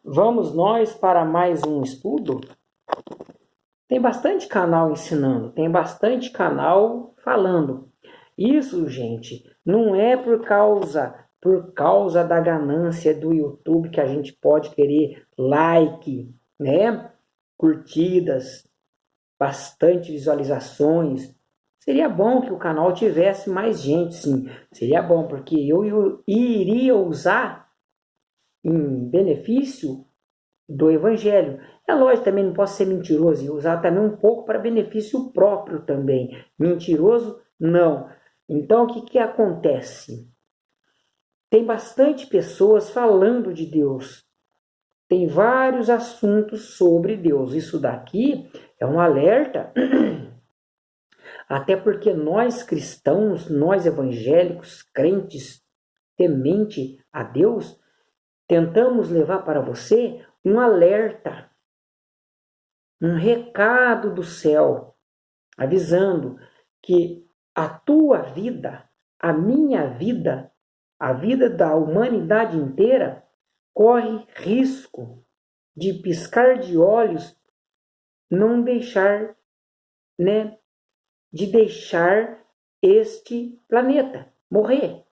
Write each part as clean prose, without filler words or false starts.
Vamos nós para mais um estudo? Tem bastante canal ensinando, tem bastante canal falando. Isso, gente, não é por causa da ganância do YouTube que a gente pode querer like, né? Curtidas, bastante visualizações. Seria bom que o canal tivesse mais gente, sim. Seria bom, porque eu iria usar em benefício do Evangelho. É lógico, também não posso ser mentiroso e usar também um pouco para benefício próprio também. Mentiroso, não. Então, o que acontece? Tem bastante pessoas falando de Deus. Tem vários assuntos sobre Deus. Isso daqui é um alerta, até porque nós cristãos, nós evangélicos, crentes, temente a Deus, tentamos levar para você um alerta, um recado do céu, avisando que a tua vida, a minha vida, a vida da humanidade inteira, corre risco de piscar de olhos, não deixar, né, de deixar este planeta morrer.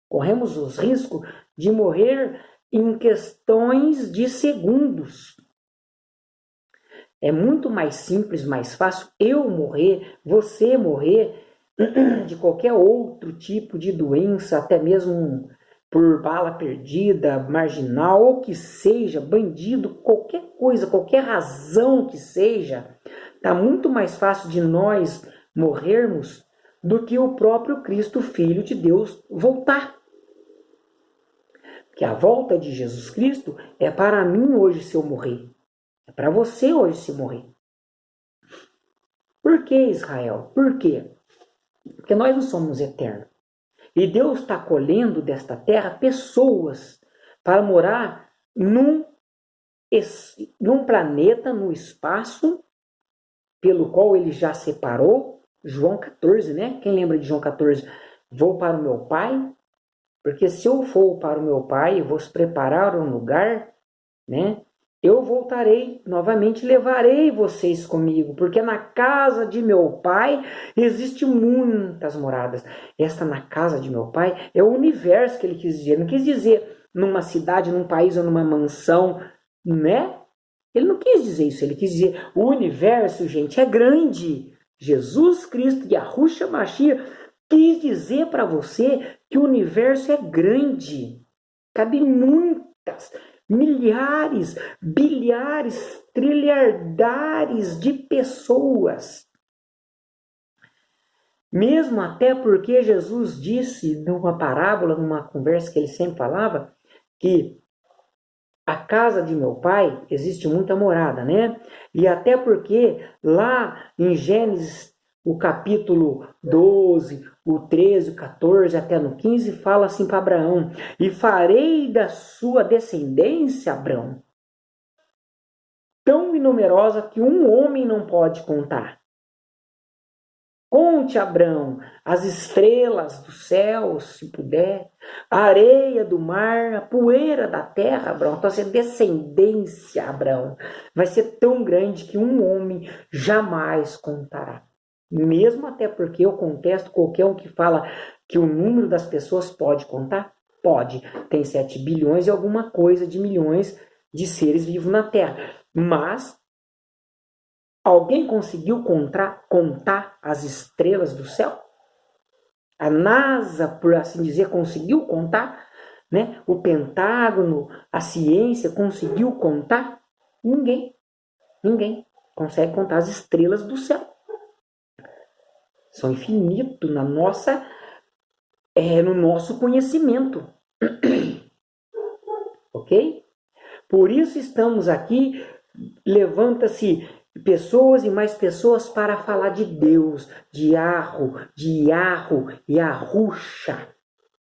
Corremos os riscos de morrer em questões de segundos. É muito mais simples, mais fácil eu morrer, você morrer de qualquer outro tipo de doença, até mesmo por bala perdida, marginal, ou que seja, bandido, qualquer coisa, qualquer razão que seja, está muito mais fácil de nós morrermos do que o próprio Cristo, Filho de Deus, voltar. Porque a volta de Jesus Cristo é para mim hoje se eu morrer. É para você hoje se morrer. Por que, Israel? Por quê? Porque nós não somos eternos. E Deus está colhendo desta terra pessoas para morar num planeta, no espaço, pelo qual ele já separou. João 14, né? Quem lembra de João 14? Vou para o meu Pai, porque se eu for para o meu Pai, eu vou preparar um lugar, né? Eu voltarei novamente, levarei vocês comigo, porque na casa de meu pai existem muitas moradas. Esta na casa de meu pai é o universo que ele quis dizer. Não quis dizer numa cidade, num país ou numa mansão, né? Ele não quis dizer isso, ele quis dizer o universo, gente, é grande. Jesus Cristo, Yahushua Mashiach, quis dizer para você que o universo é grande. Cabe muitas, milhares, bilhares, trilhardares de pessoas. Mesmo até porque Jesus disse numa parábola, numa conversa que ele sempre falava, que a casa de meu pai existe muita morada, né? E até porque lá em Gênesis, o capítulo 12, o 13, o 14, até no 15, fala assim para Abraão: e farei da sua descendência, Abraão, tão numerosa que um homem não pode contar. Conte, Abraão, as estrelas do céu, se puder, a areia do mar, a poeira da terra, Abraão. Então, essa descendência, Abraão, vai ser tão grande que um homem jamais contará. Mesmo até porque eu contesto qualquer um que fala que o número das pessoas pode contar. Pode. Tem 7 bilhões e alguma coisa de milhões de seres vivos na Terra. Mas alguém conseguiu contar as estrelas do céu? A NASA, por assim dizer, conseguiu contar? Né? O Pentágono, a ciência conseguiu contar? Ninguém consegue contar as estrelas do céu. São infinitos no nosso conhecimento. Ok? Por isso estamos aqui, levanta-se pessoas e mais pessoas para falar de Deus, de Yahro, Yahusha,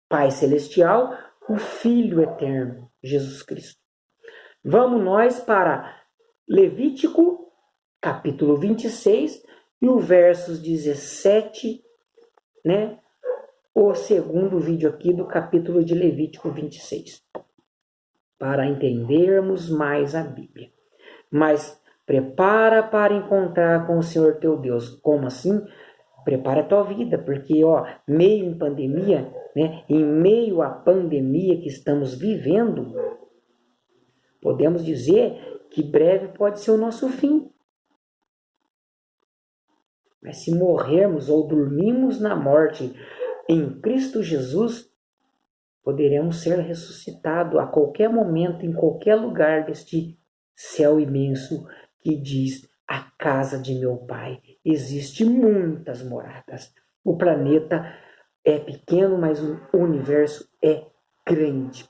Pai Celestial, o Filho Eterno, Jesus Cristo. Vamos nós para Levítico, capítulo 26, e o versos 17, né? O segundo vídeo aqui do capítulo de Levítico 26. para entendermos mais a Bíblia. Mas prepara para encontrar com o Senhor teu Deus. Como assim? Prepara a tua vida, porque meio em pandemia, né, em meio à pandemia que estamos vivendo, podemos dizer que breve pode ser o nosso fim. Mas se morrermos ou dormirmos na morte em Cristo Jesus, poderemos ser ressuscitados a qualquer momento, em qualquer lugar deste céu imenso que diz a casa de meu Pai. Existem muitas moradas. O planeta é pequeno, mas o universo é grande.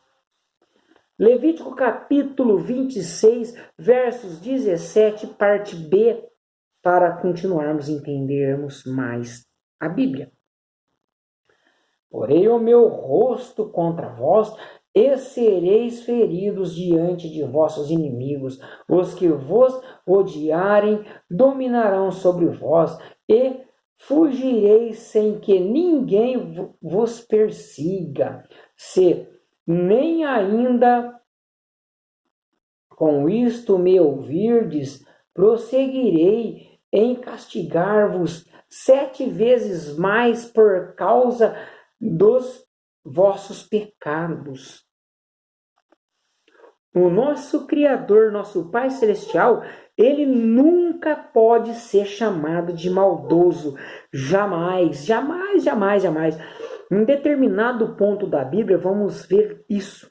Levítico capítulo 26, versos 17, parte B, para continuarmos a entendermos mais a Bíblia. Porei o meu rosto contra vós, e sereis feridos diante de vossos inimigos. Os que vos odiarem dominarão sobre vós, e fugireis sem que ninguém vos persiga. Se nem ainda com isto me ouvirdes, prosseguirei em castigar-vos 7 vezes mais por causa dos vossos pecados. O nosso Criador, nosso Pai Celestial, ele nunca pode ser chamado de maldoso. Jamais, jamais, jamais, jamais. Em determinado ponto da Bíblia, vamos ver isso.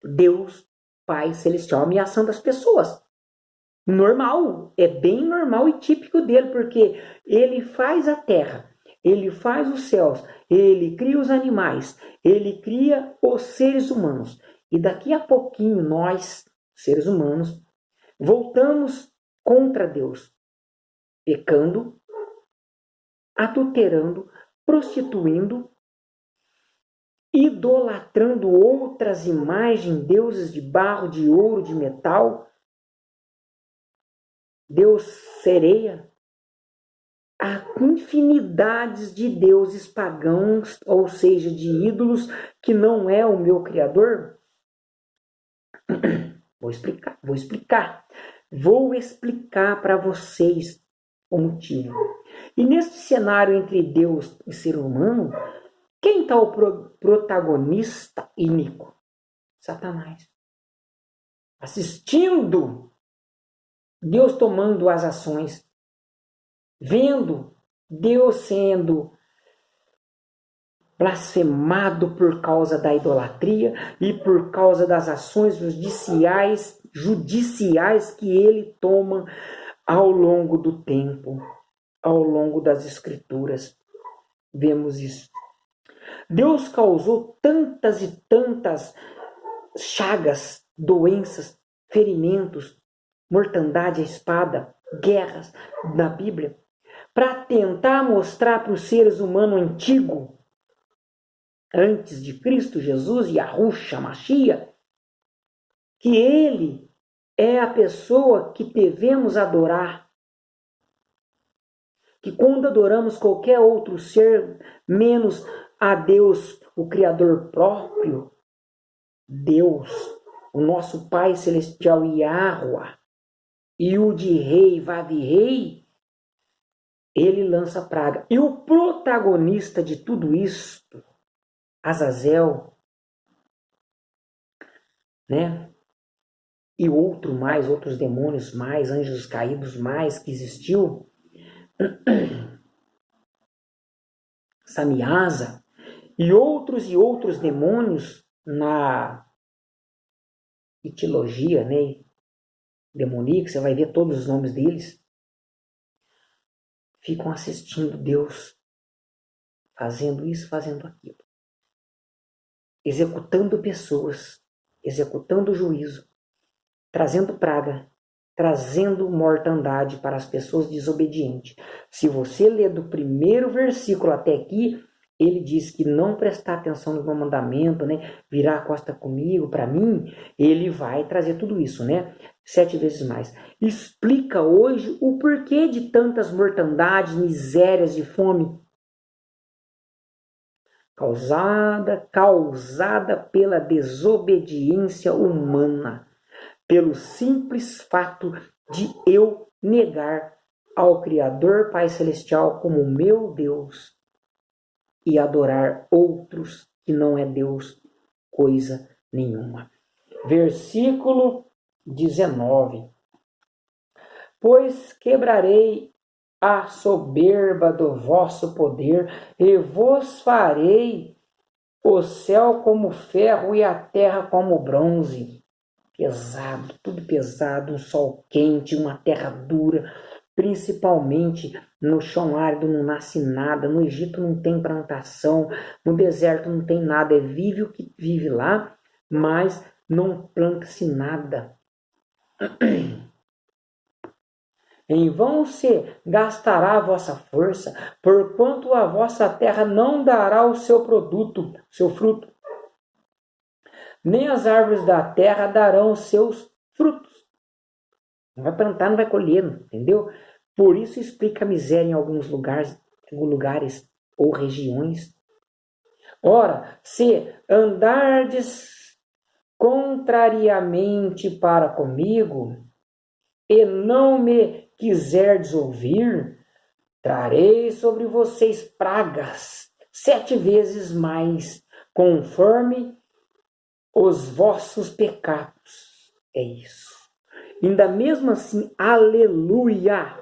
Deus, Pai Celestial, ameaçando as pessoas. Normal, é bem normal e típico dele, porque ele faz a terra, ele faz os céus, ele cria os animais, ele cria os seres humanos. E daqui a pouquinho nós, seres humanos, voltamos contra Deus, pecando, adulterando, prostituindo, idolatrando outras imagens, deuses de barro, de ouro, de metal, Deus sereia, há infinidades de deuses pagãos, ou seja, de ídolos, que não é o meu Criador. Vou explicar para vocês o motivo. E nesse cenário entre Deus e ser humano, quem está o protagonista iníquo? Satanás. Assistindo Deus tomando as ações, vendo Deus sendo blasfemado por causa da idolatria e por causa das ações judiciais que ele toma ao longo do tempo, ao longo das Escrituras. Vemos isso. Deus causou tantas e tantas chagas, doenças, ferimentos, mortandade, a espada, guerras na Bíblia, para tentar mostrar para os seres humanos antigos, antes de Cristo Jesus e Yahushua Mashiach, que ele é a pessoa que devemos adorar. Que quando adoramos qualquer outro ser, menos a Deus, o Criador próprio, Deus, o nosso Pai Celestial Yahuwah, e o de rei, Vavi-rei, ele lança praga. E o protagonista de tudo isto, Azazel, né? E outros demônios mais, anjos caídos mais que existiu, Samiasa, e outros demônios na etiologia, né? Demoníaca, você vai ver todos os nomes deles, ficam assistindo Deus fazendo isso, fazendo aquilo, executando pessoas, executando juízo, trazendo praga, trazendo mortandade para as pessoas desobedientes. Se você ler do primeiro versículo até aqui, ele diz que não prestar atenção no meu mandamento, né? Virar a costa comigo, para mim, ele vai trazer tudo isso, né? 7 vezes mais. Explica hoje o porquê de tantas mortandades, misérias e fome causada pela desobediência humana, pelo simples fato de eu negar ao Criador Pai Celestial como meu Deus e adorar outros que não é Deus coisa nenhuma. Versículo 19. Pois quebrarei a soberba do vosso poder e vos farei o céu como ferro e a terra como bronze. Pesado, tudo pesado, um sol quente, uma terra dura, principalmente no chão árido não nasce nada, no Egito não tem plantação, no deserto não tem nada, é vive o que vive lá, mas não planta-se nada. Em vão se gastará a vossa força, porquanto a vossa terra não dará o seu produto, seu fruto. Nem as árvores da terra darão os seus frutos. Não vai plantar, não vai colher, entendeu? Por isso explica a miséria em alguns lugares ou regiões. Ora, se andardes contrariamente para comigo, e não me quiserdes ouvir, trarei sobre vocês pragas 7 vezes mais, conforme os vossos pecados. É isso. Ainda mesmo assim, aleluia!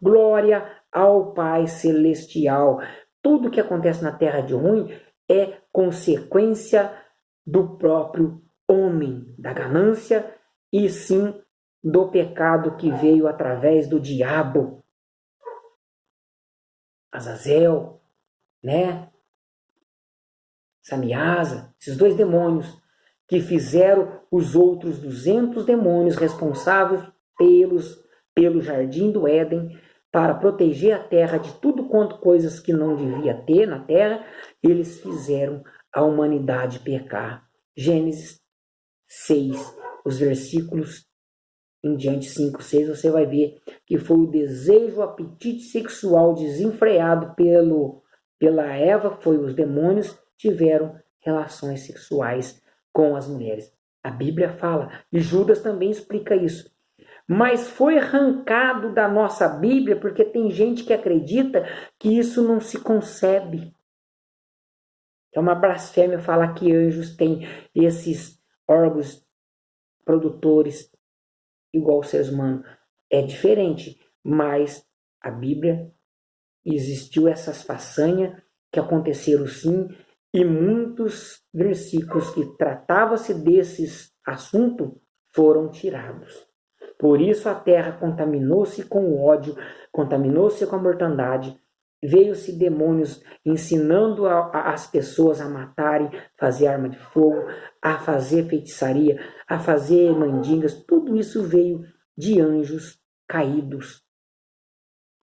Glória ao Pai Celestial. Tudo que acontece na terra de ruim é consequência do próprio homem, da ganância, e sim do pecado que veio através do diabo. Azazel, né? Samiasa, esses 2 demônios que fizeram os outros 200 demônios responsáveis pelo jardim do Éden para proteger a terra de tudo quanto coisas que não devia ter na terra, eles fizeram a humanidade pecar. Gênesis 6, os versículos em diante 5, 6, você vai ver que foi o desejo, o apetite sexual desenfreado pela Eva, foi os demônios tiveram relações sexuais com as mulheres. A Bíblia fala, e Judas também explica isso. Mas foi arrancado da nossa Bíblia porque tem gente que acredita que isso não se concebe. É uma blasfêmia falar que anjos têm esses órgãos produtores igual aos seres humanos. É diferente, mas a Bíblia existiu essas façanhas que aconteceram sim, e muitos versículos que tratavam-se desses assuntos foram tirados. Por isso a terra contaminou-se com o ódio, contaminou-se com a mortandade, veio-se demônios ensinando as pessoas a matarem, fazer arma de fogo, a fazer feitiçaria, a fazer mandingas, tudo isso veio de anjos caídos.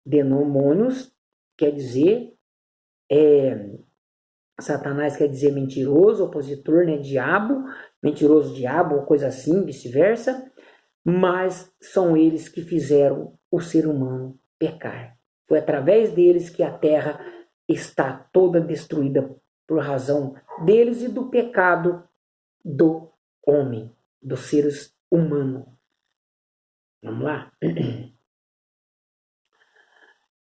Demônios quer dizer, Satanás quer dizer mentiroso, opositor, né? Diabo, mentiroso diabo, ou coisa assim, vice-versa. Mas são eles que fizeram o ser humano pecar. Foi através deles que a terra está toda destruída por razão deles e do pecado do homem, dos seres humanos. Vamos lá?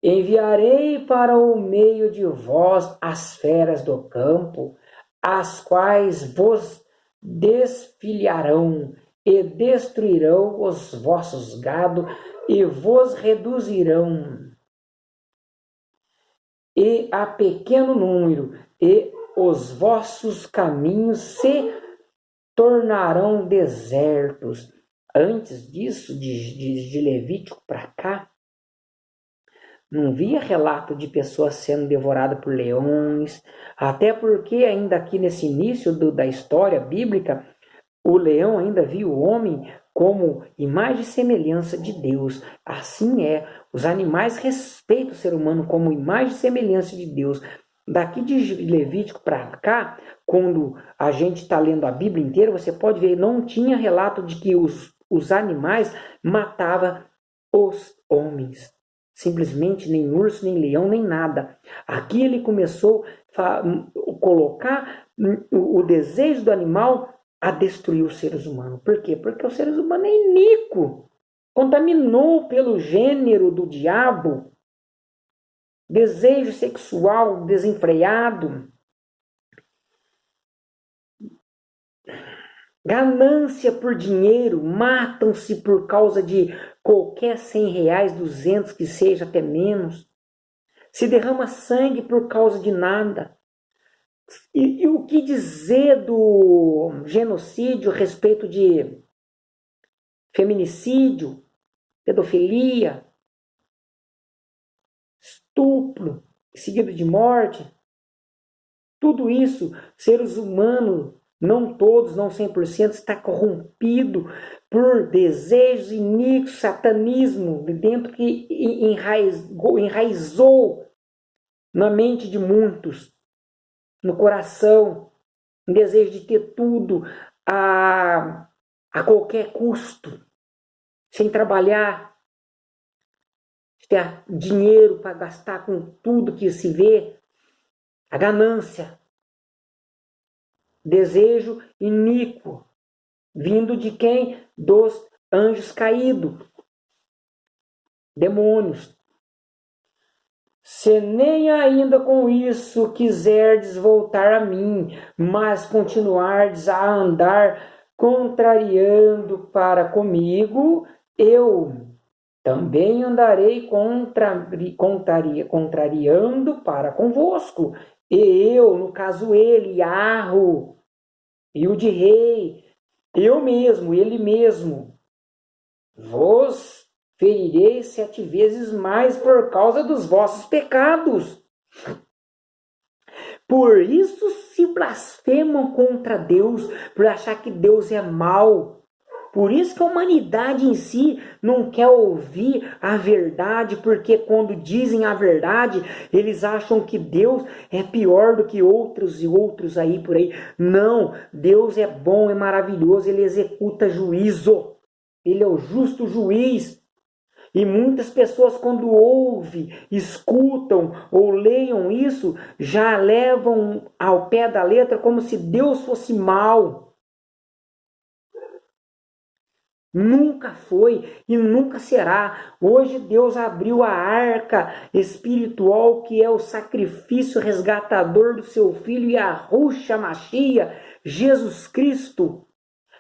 Enviarei para o meio de vós as feras do campo, as quais vos desfilharão e destruirão os vossos gado e vos reduzirão e a pequeno número, e os vossos caminhos se tornarão desertos. Antes disso, de Levítico para cá, não via relato de pessoas sendo devoradas por leões, até porque ainda aqui nesse início da história bíblica, o leão ainda viu o homem como imagem e semelhança de Deus. Assim é, os animais respeitam o ser humano como imagem e semelhança de Deus. Daqui de Levítico para cá, quando a gente está lendo a Bíblia inteira, você pode ver, não tinha relato de que os animais matavam os homens. simplesmente nem urso, nem leão, nem nada. Aqui ele começou a colocar o desejo do animal a destruir os seres humanos. Por quê? Porque os seres humanos é iníquo. Contaminou pelo gênero do diabo. Desejo sexual desenfreado. Ganância por dinheiro, matam-se por causa de qualquer R$ 100, 200 que seja, até menos. Se derrama sangue por causa de nada. E o que dizer do genocídio a respeito de feminicídio, pedofilia, estupro, seguido de morte? Tudo isso, seres humanos, não todos, não 100%, está corrompido por desejos iníquos, satanismo, dentro que enraizou na mente de muitos, no coração, um desejo de ter tudo a qualquer custo, sem trabalhar, ter dinheiro para gastar com tudo que se vê, a ganância. Desejo iníquo, vindo de quem? Dos anjos caídos, demônios. Se nem ainda com isso quiserdes voltar a mim, mas continuardes a andar contrariando para comigo, eu também andarei contrariando para convosco. E eu, no caso ele, Arro, e o de rei, eu mesmo, ele mesmo, vos ferirei 7 vezes mais por causa dos vossos pecados. Por isso se blasfemam contra Deus, por achar que Deus é mau. Por isso que a humanidade em si não quer ouvir a verdade, porque quando dizem a verdade, eles acham que Deus é pior do que outros e outros aí por aí. Não, Deus é bom, é maravilhoso, ele executa juízo. Ele é o justo juiz. E muitas pessoas, quando ouvem, escutam ou leiam isso, já levam ao pé da letra como se Deus fosse mau. Nunca foi e nunca será. Hoje Deus abriu a arca espiritual, que é o sacrifício resgatador do seu Filho, Yahushua Mashiach, Jesus Cristo,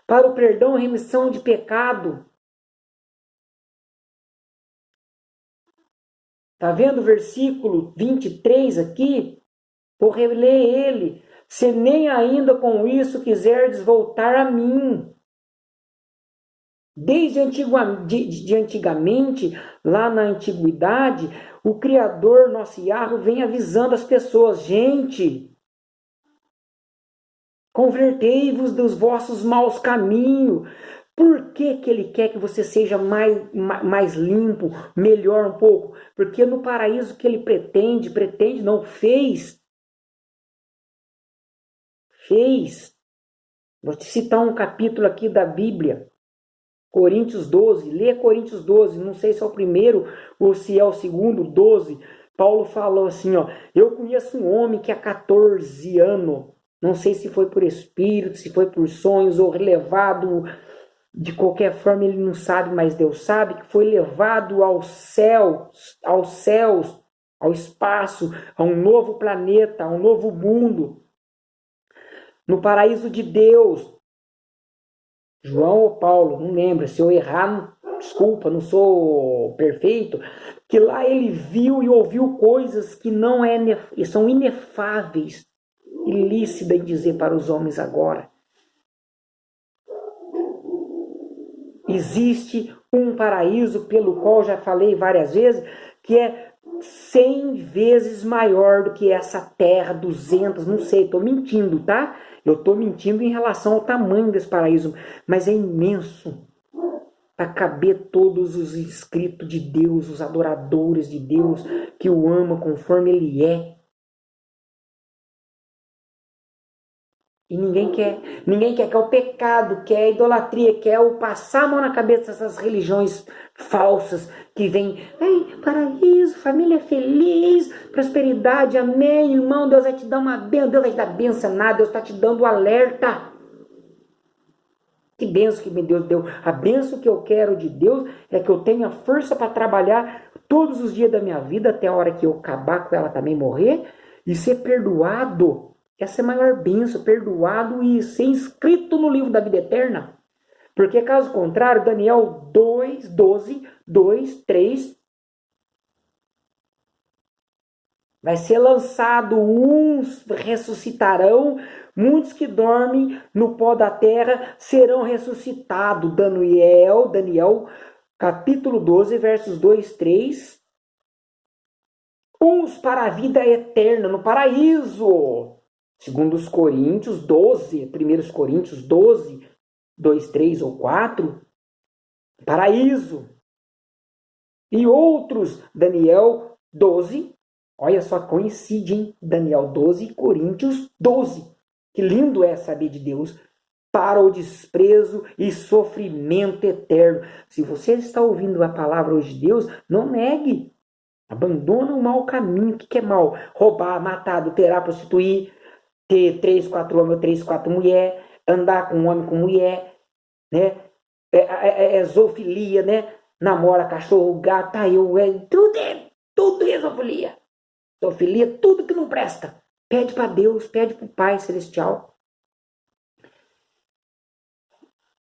para o perdão e remissão de pecado. Está vendo o versículo 23 aqui? Vou reler ele. Se nem ainda com isso quiserdes voltar a mim. Desde antigamente, lá na antiguidade, o Criador, nosso Yahweh, vem avisando as pessoas: gente, convertei-vos dos vossos maus caminhos. Por que ele quer que você seja mais limpo, melhor um pouco? Porque no paraíso que ele pretende não, fez. Vou te citar um capítulo aqui da Bíblia. Coríntios 12, lê Coríntios 12, não sei se é o primeiro ou se é o segundo, 12. Paulo falou assim, ó: eu conheço um homem que há 14 anos, não sei se foi por espírito, se foi por sonhos ou levado, de qualquer forma ele não sabe, mas Deus sabe, que foi levado aos céus, ao espaço, a um novo planeta, a um novo mundo, no paraíso de Deus. João ou Paulo, não lembro, se eu errar, desculpa, não sou perfeito, que lá ele viu e ouviu coisas que não são inefáveis, ilícita em dizer para os homens agora. Existe um paraíso pelo qual já falei várias vezes, que é 100 vezes maior do que essa terra, 200, não sei, estou mentindo, tá? Eu estou mentindo em relação ao tamanho desse paraíso, mas é imenso para caber todos os inscritos de Deus, os adoradores de Deus, que o amam conforme Ele é. E ninguém quer. Ninguém quer, é o pecado, quer a idolatria, quer o passar a mão na cabeça dessas religiões falsas que vêm. Ei, paraíso, família feliz, prosperidade, amém, irmão, Deus vai te dar uma bênção, Deus vai te dar bênção nada, Deus está te dando alerta. Que bênção que Deus deu. A bênção que eu quero de Deus é que eu tenha força para trabalhar todos os dias da minha vida, até a hora que eu acabar com ela também morrer, e ser perdoado. Essa é a maior bênção, perdoado e ser inscrito no livro da vida eterna. Porque caso contrário, Daniel 2, 12, 2, 3, vai ser lançado, uns ressuscitarão, muitos que dormem no pó da terra serão ressuscitados. Daniel, capítulo 12, versos 2, 3. Uns para a vida eterna, no paraíso. Segundo os Coríntios 12, 1 Coríntios 12, 2, 3 ou 4, paraíso. E outros, Daniel 12, olha só, coincide, hein? Daniel 12 e Coríntios 12. Que lindo é saber de Deus. Para o desprezo e sofrimento eterno. Se você está ouvindo a palavra hoje de Deus, não negue. Abandona o mau caminho. O que é mal? Roubar, matar, adulterar, prostituir, ter 3, 4 homens ou 3, 4 mulheres, andar com homem com mulher, né? Zoofilia, né? Namora cachorro, gato, tudo é zoofilia. Zoofilia, tudo que não presta. Pede para Deus, pede para o Pai Celestial.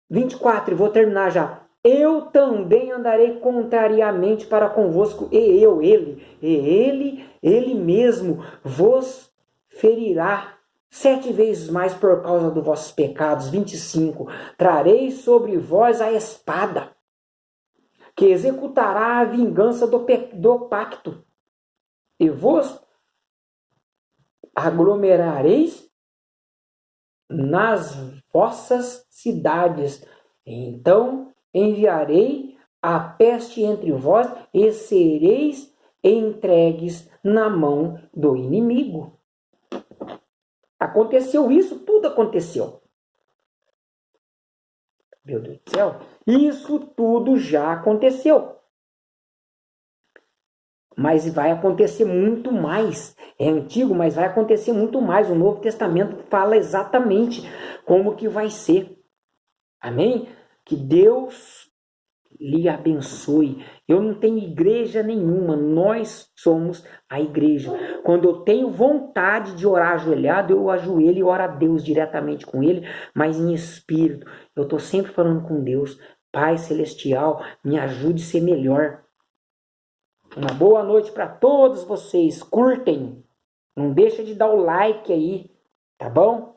24, vou terminar já. Eu também andarei contrariamente para convosco, ele mesmo vos ferirá 7 vezes mais por causa dos vossos pecados. 25, trarei sobre vós a espada, que executará a vingança do pacto, e vos aglomerareis nas vossas cidades. Então enviarei a peste entre vós e sereis entregues na mão do inimigo. Aconteceu isso, tudo aconteceu. Meu Deus do céu, isso tudo já aconteceu. Mas vai acontecer muito mais. É antigo, mas vai acontecer muito mais. O Novo Testamento fala exatamente como que vai ser. Amém? Que Deus lhe abençoe. Eu não tenho igreja nenhuma, nós somos a igreja. Quando eu tenho vontade de orar ajoelhado, eu ajoelho e oro a Deus diretamente com Ele, mas em espírito. Eu estou sempre falando com Deus. Pai Celestial, me ajude a ser melhor. Uma boa noite para todos vocês. Curtem. Não deixa de dar o like aí, tá bom?